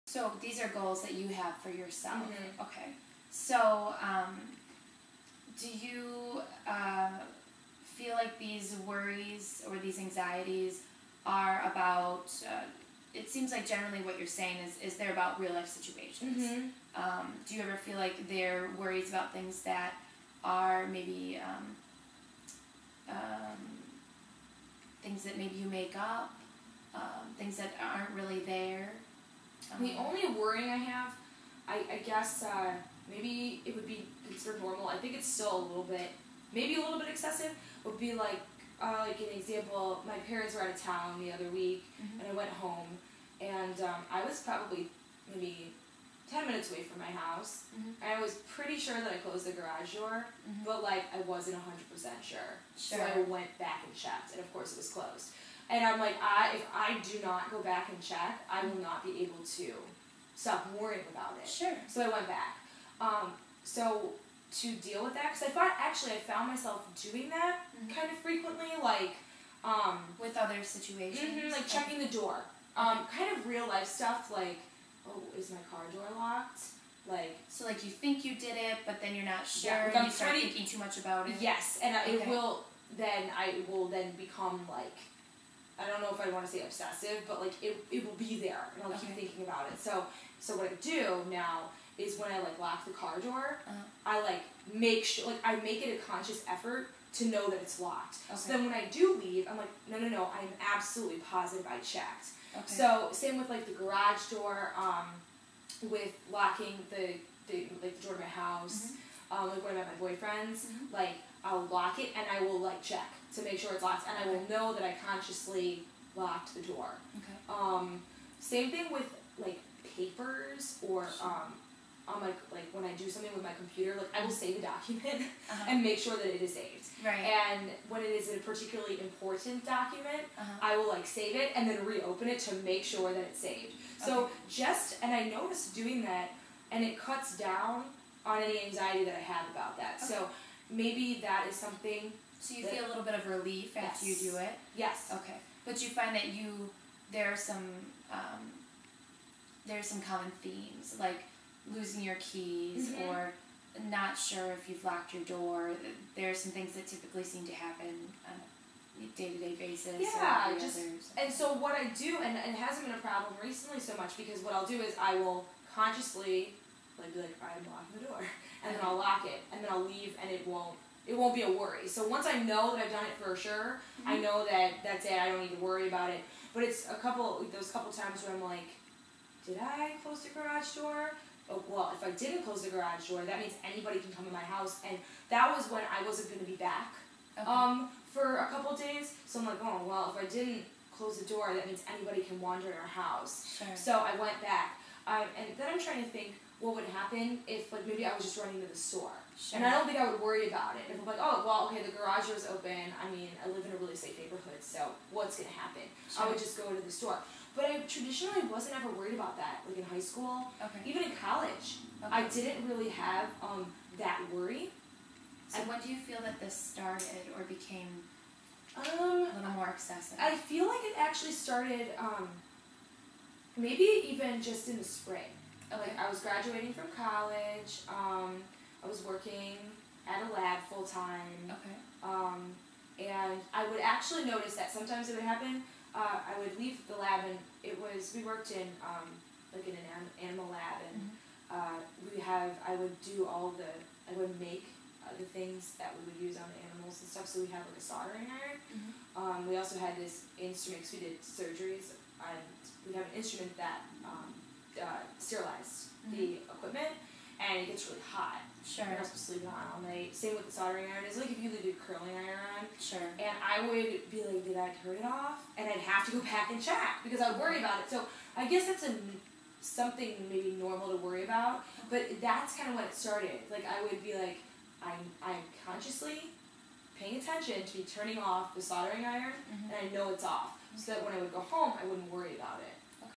So these are goals that you have for yourself. Mm-hmm. Okay. So do you feel like these worries or these anxieties are about, it seems like generally what you're saying is they're about real life situations. Mm-hmm. Do you ever feel like they're worries about things that are maybe things that maybe you make up, things that aren't really there? The only worrying I have, I guess, maybe it would be considered normal. I think it's still a little bit, maybe a little bit excessive, would be like an example, my parents were out of town the other week, Mm-hmm. and I went home, and I was probably maybe 10 minutes away from my house, Mm-hmm. and I was pretty sure that I closed the garage door, Mm-hmm. but like I wasn't 100% sure. So Sure. I went back and checked, and of course it was closed. And I'm like, if I do not go back and check, I will not be able to stop worrying about it. Sure. So I went back. So to deal with that, because I found myself doing that Mm-hmm. kind of frequently, like With other situations? like checking the door, kind of real life stuff, like, oh, is my car door locked? Like, So like you think you did it, but then you're not sure, Yeah, like and I'm you start pretty- thinking too much about it? yes, and Okay. I will then become like, I don't know if I want to say obsessive, but like it will be there, and I'll keep Okay. thinking about it. So what I do now is when I like lock the car door, I like make sure, like I make it a conscious effort to know that it's locked. Okay. So then when I do leave, I'm like, no, I'm absolutely positive I checked. Okay. So same with like the garage door, with locking the door to my house, like when I'm at my boyfriend's, Mhm. like I'll lock it and I will like check to make sure it's locked, and I will know that I consciously locked the door. Okay. Same thing with like papers or on like when I do something with my computer, like I will save a document and make sure that it is saved. Right. And when it is a particularly important document, Uh-huh. I will like save it and then reopen it to make sure that it's saved. So Okay. and I noticed doing that, and it cuts down on any anxiety that I have about that. Okay. So maybe that is something. So you feel a little bit of relief after Yes. you do it? Yes. Okay. But you find that there are some common themes, like losing your keys Mhm. or not sure if you've locked your door. There are some things that typically seem to happen on a day-to-day basis. Yeah, or the just others. and so what I do, and it hasn't been a problem recently so much, because what I'll do is I will consciously like be like, I'm locking the door, and then I'll lock it, and then I'll leave, and it won't be a worry. So once I know that I've done it for sure, I know that that's it. I don't need to worry about it. But it's those couple times where I'm like, did I close the garage door? Oh, well, if I didn't close the garage door, that means anybody can come in my house, and that was when I wasn't going to be back. Okay. For a couple days, so I'm like, oh, well, if I didn't close the door, that means anybody can wander in our house. Sure. So I went back, and then I'm trying to think what would happen if, like, maybe I was just running to the store. Sure. And I don't think I would worry about it. If I'm like, oh, well, okay, the garage door's open, I mean, I live in a really safe neighborhood, so what's going to happen? Sure. I would just go to the store. But I traditionally wasn't ever worried about that, like in high school, Okay. even in college. Okay. I didn't really have that worry. So when do you feel that this started or became A a little more excessive? I feel like it actually started maybe even just in the spring. Okay. Like I was graduating from college. I was working at a lab full time. Okay. And I would actually notice that sometimes it would happen. I would leave the lab, and we worked in like in an animal lab, and I would make the things that we would use on the animals and stuff. So we had like a soldering iron. We also had this instrument, because we did surgeries, and we have an instrument that sterilized the equipment, and it gets really hot. Sure. You're not supposed to leave it on all night. Same with the soldering iron. It's like if you leave a curling iron on. Sure. And I would be like, did I turn it off? And I'd have to go back and check, because I would worry about it. So I guess that's something maybe normal to worry about, but that's kind of when it started. Like I would be like, I'm consciously paying attention to be turning off the soldering iron, and I know it's off, so that when I would go home, I wouldn't worry about it.